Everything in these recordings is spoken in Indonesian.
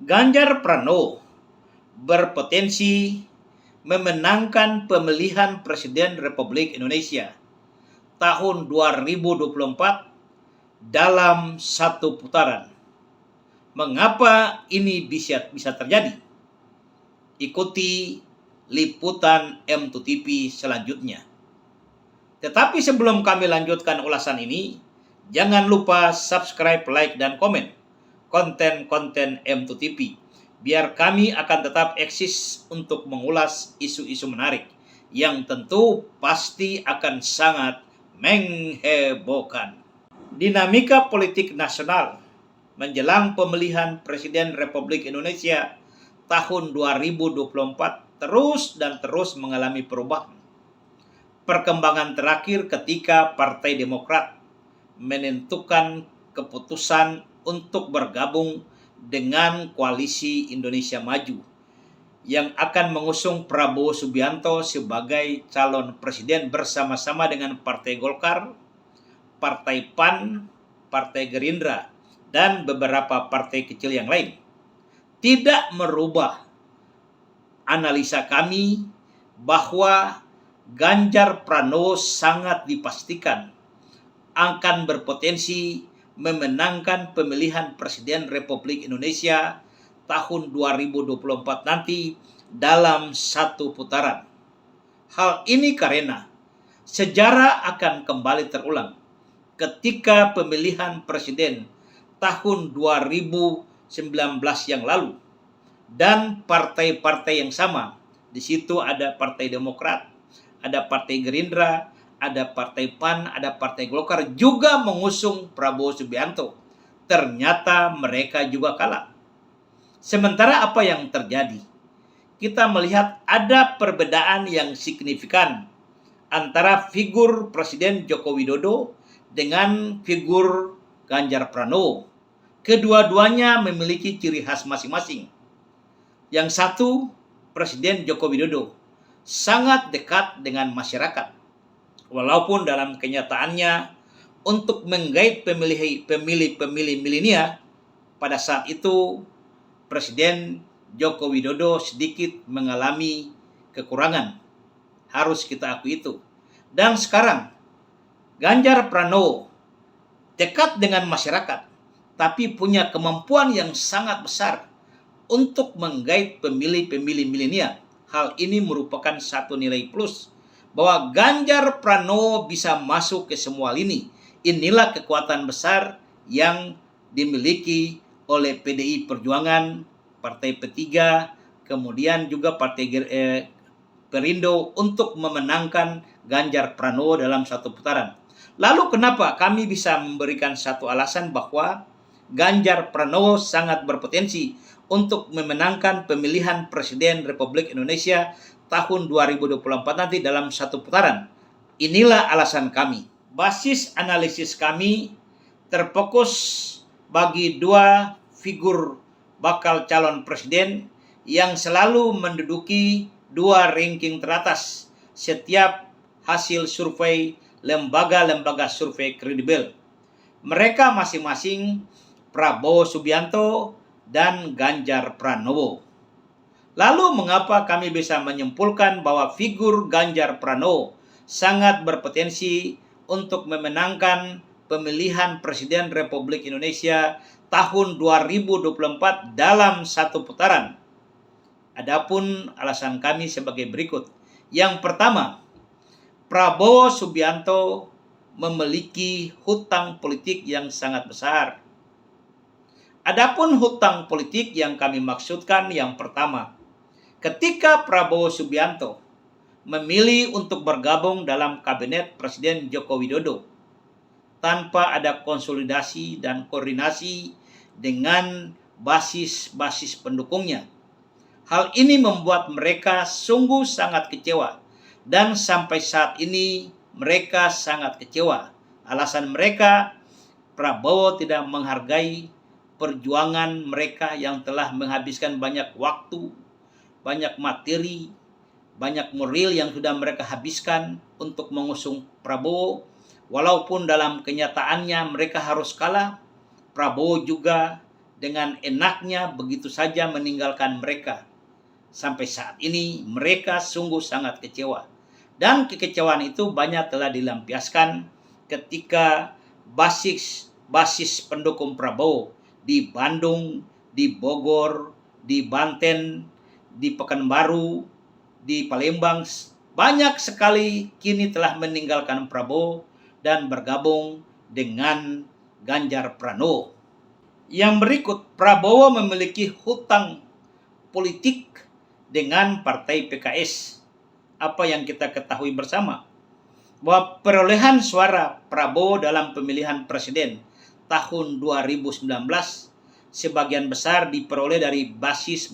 Ganjar Pranowo berpotensi memenangkan pemilihan Presiden Republik Indonesia tahun 2024 dalam satu putaran. Mengapa ini bisa terjadi? Ikuti liputan M2TV selanjutnya. Tetapi sebelum kami lanjutkan ulasan ini, jangan lupa subscribe, like, dan komen konten-konten M2TV, biar kami akan tetap eksis untuk mengulas isu-isu menarik yang tentu pasti akan sangat menghebohkan. Dinamika politik nasional menjelang pemilihan Presiden Republik Indonesia tahun 2024 terus mengalami perubahan. Perkembangan terakhir ketika Partai Demokrat menentukan keputusan untuk bergabung dengan Koalisi Indonesia Maju yang akan mengusung Prabowo Subianto sebagai calon presiden bersama-sama dengan Partai Golkar, Partai PAN, Partai Gerindra, dan beberapa partai kecil yang lain. Tidak merubah analisa kami bahwa Ganjar Pranowo sangat dipastikan akan berpotensi memenangkan pemilihan Presiden Republik Indonesia tahun 2024 nanti dalam satu putaran. Hal ini karena sejarah akan kembali terulang ketika pemilihan presiden tahun 2019 yang lalu dan partai-partai yang sama. Di situ ada Partai Demokrat, ada Partai Gerindra, ada Partai PAN, ada Partai Golkar juga mengusung Prabowo Subianto. Ternyata mereka juga kalah. Sementara apa yang terjadi? Kita melihat ada perbedaan yang signifikan antara figur Presiden Joko Widodo dengan figur Ganjar Pranowo. Kedua-duanya memiliki ciri khas masing-masing. Yang satu, Presiden Joko Widodo sangat dekat dengan masyarakat. Walaupun dalam kenyataannya untuk menggait pemilih milenial, pada saat itu Presiden Joko Widodo sedikit mengalami kekurangan. Harus kita akui itu. Dan sekarang Ganjar Pranowo dekat dengan masyarakat, tapi punya kemampuan yang sangat besar untuk menggait pemilih milenial. Hal ini merupakan satu nilai plus bahwa Ganjar Pranowo bisa masuk ke semua lini. Inilah kekuatan besar yang dimiliki oleh PDI Perjuangan, Partai P3, kemudian juga Partai Perindo untuk memenangkan Ganjar Pranowo dalam satu putaran. Lalu kenapa kami bisa memberikan satu alasan bahwa Ganjar Pranowo sangat berpotensi untuk memenangkan pemilihan Presiden Republik Indonesia tahun 2024 nanti dalam satu putaran? Inilah alasan kami. Basis analisis kami terfokus bagi dua figur bakal calon presiden yang selalu menduduki dua ranking teratas setiap hasil survei lembaga-lembaga survei kredibel. Mereka masing-masing Prabowo Subianto dan Ganjar Pranowo. Lalu mengapa kami bisa menyimpulkan bahwa figur Ganjar Pranowo sangat berpotensi untuk memenangkan pemilihan Presiden Republik Indonesia tahun 2024 dalam satu putaran? Adapun alasan kami sebagai berikut. Yang pertama, Prabowo Subianto memiliki hutang politik yang sangat besar. Adapun hutang politik yang kami maksudkan yang pertama, ketika Prabowo Subianto memilih untuk bergabung dalam kabinet Presiden Joko Widodo tanpa ada konsolidasi dan koordinasi dengan basis pendukungnya. Hal ini membuat mereka sungguh sangat kecewa dan sampai saat ini mereka sangat kecewa. Alasan mereka, Prabowo tidak menghargai perjuangan mereka yang telah menghabiskan banyak waktu, banyak materi, banyak moral yang sudah mereka habiskan untuk mengusung Prabowo. Walaupun dalam kenyataannya mereka harus kalah, Prabowo juga dengan enaknya begitu saja meninggalkan mereka. Sampai saat ini mereka sungguh sangat kecewa. Dan kekecewaan itu banyak telah dilampiaskan ketika basis pendukung Prabowo di Bandung, di Bogor, di Banten, di Pekanbaru, di Palembang, banyak sekali kini telah meninggalkan Prabowo dan bergabung dengan Ganjar Pranowo. Yang berikut, Prabowo memiliki hutang politik dengan partai PKS. Apa yang kita ketahui bersama, bahwa perolehan suara Prabowo dalam pemilihan presiden tahun 2019 sebagian besar diperoleh dari basis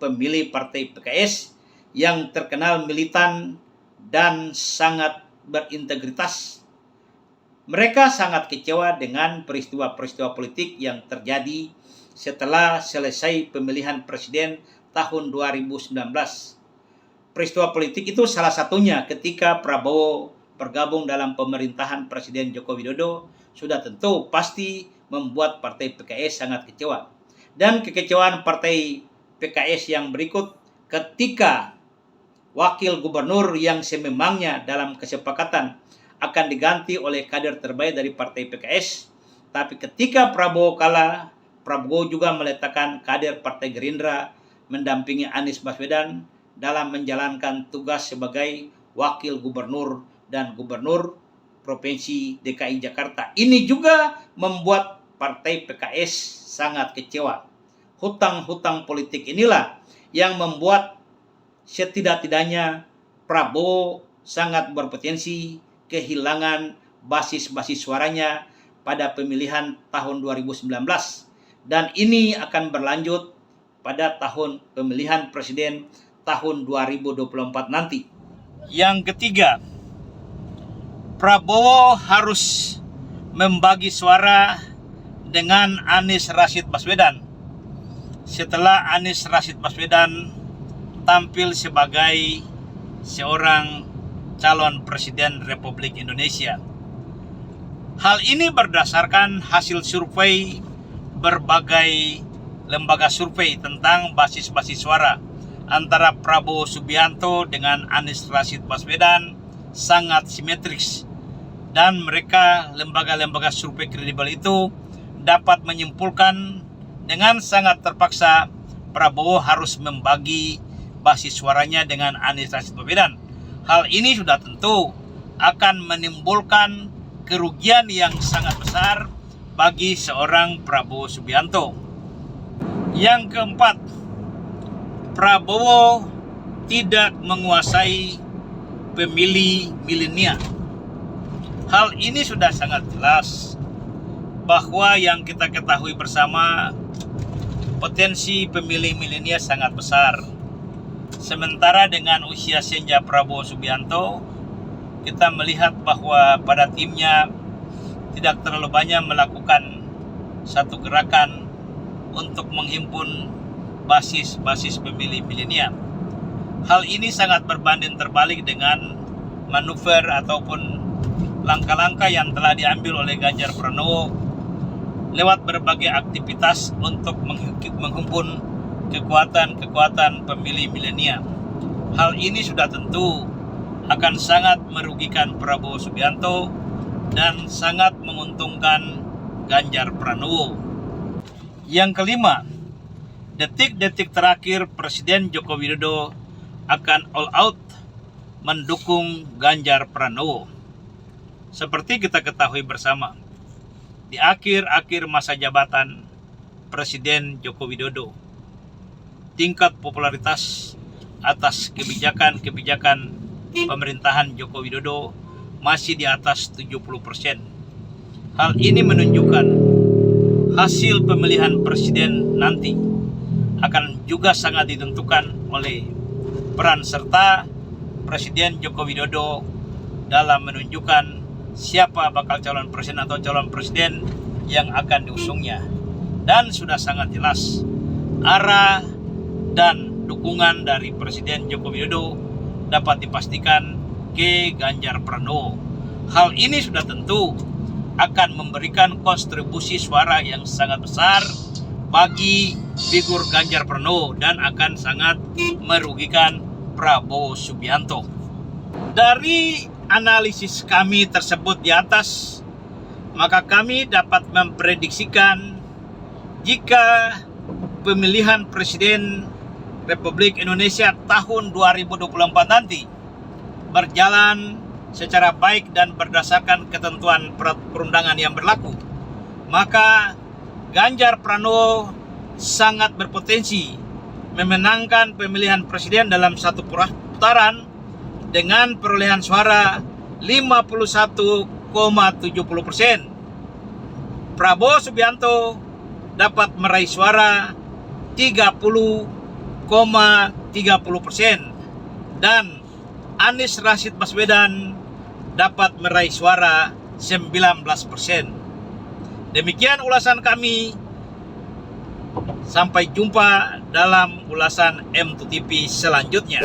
pemilih partai PKS yang terkenal militan dan sangat berintegritas. Mereka sangat kecewa dengan peristiwa-peristiwa politik yang terjadi setelah selesai pemilihan presiden tahun 2019. Peristiwa politik itu salah satunya ketika Prabowo bergabung dalam pemerintahan Presiden Joko Widodo sudah tentu pasti membuat partai PKS sangat kecewa. Dan kekecewaan partai PKS yang berikut ketika wakil gubernur yang sememangnya dalam kesepakatan akan diganti oleh kader terbaik dari partai PKS. Tapi ketika Prabowo kalah, Prabowo juga meletakkan kader Partai Gerindra mendampingi Anies Baswedan dalam menjalankan tugas sebagai wakil gubernur dan gubernur Provinsi DKI Jakarta. Ini juga membuat partai PKS sangat kecewa. Hutang-hutang politik inilah yang membuat setidak-tidaknya Prabowo sangat berpotensi kehilangan basis suaranya pada pemilihan tahun 2019. Dan ini akan berlanjut pada tahun pemilihan presiden tahun 2024 nanti. Yang ketiga, Prabowo harus membagi suara dengan Anies Rashid Baswedan setelah Anies Rashid Baswedan tampil sebagai seorang calon presiden Republik Indonesia. Hal ini berdasarkan hasil survei berbagai lembaga survei tentang basis suara antara Prabowo Subianto dengan Anies Rashid Baswedan sangat simetris, dan mereka lembaga-lembaga survei kredibel itu dapat menyimpulkan dengan sangat terpaksa Prabowo harus membagi basis suaranya dengan Anies Rashid Baswedan. Hal ini sudah tentu akan menimbulkan kerugian yang sangat besar bagi seorang Prabowo Subianto. Yang keempat, Prabowo tidak menguasai pemilih milenial. Hal ini sudah sangat jelas bahwa yang kita ketahui bersama, potensi pemilih milenial sangat besar. Sementara dengan usia senja Prabowo Subianto, kita melihat bahwa pada timnya tidak terlalu banyak melakukan satu gerakan untuk menghimpun basis pemilih milenial. Hal ini sangat berbanding terbalik dengan manuver ataupun langkah-langkah yang telah diambil oleh Ganjar Pranowo lewat berbagai aktivitas untuk menghimpun kekuatan pemilih milenial. Hal ini sudah tentu akan sangat merugikan Prabowo Subianto dan sangat menguntungkan Ganjar Pranowo. Yang kelima, detik-detik terakhir Presiden Joko Widodo akan all out mendukung Ganjar Pranowo. Seperti kita ketahui bersama, di akhir masa jabatan Presiden Joko Widodo, tingkat popularitas atas kebijakan pemerintahan Joko Widodo masih di atas 70%. Hal ini menunjukkan hasil pemilihan presiden nanti akan juga sangat ditentukan oleh peran serta Presiden Joko Widodo dalam menunjukkan siapa bakal calon presiden atau calon presiden yang akan diusungnya. Dan sudah sangat jelas arah dan dukungan dari Presiden Joko Widodo dapat dipastikan ke Ganjar Pranowo. Hal ini sudah tentu akan memberikan kontribusi suara yang sangat besar bagi figur Ganjar Pranowo dan akan sangat merugikan Prabowo Subianto. Dari analisis kami tersebut di atas, maka kami dapat memprediksikan jika pemilihan Presiden Republik Indonesia tahun 2024 nanti berjalan secara baik dan berdasarkan ketentuan perundangan yang berlaku, maka Ganjar Pranowo sangat berpotensi memenangkan pemilihan presiden dalam satu putaran dengan perolehan suara 51,70%. Prabowo Subianto dapat meraih suara 30,30% dan Anies Rashid Baswedan dapat meraih suara 19%. Demikian ulasan kami. Sampai jumpa dalam ulasan M2TV selanjutnya.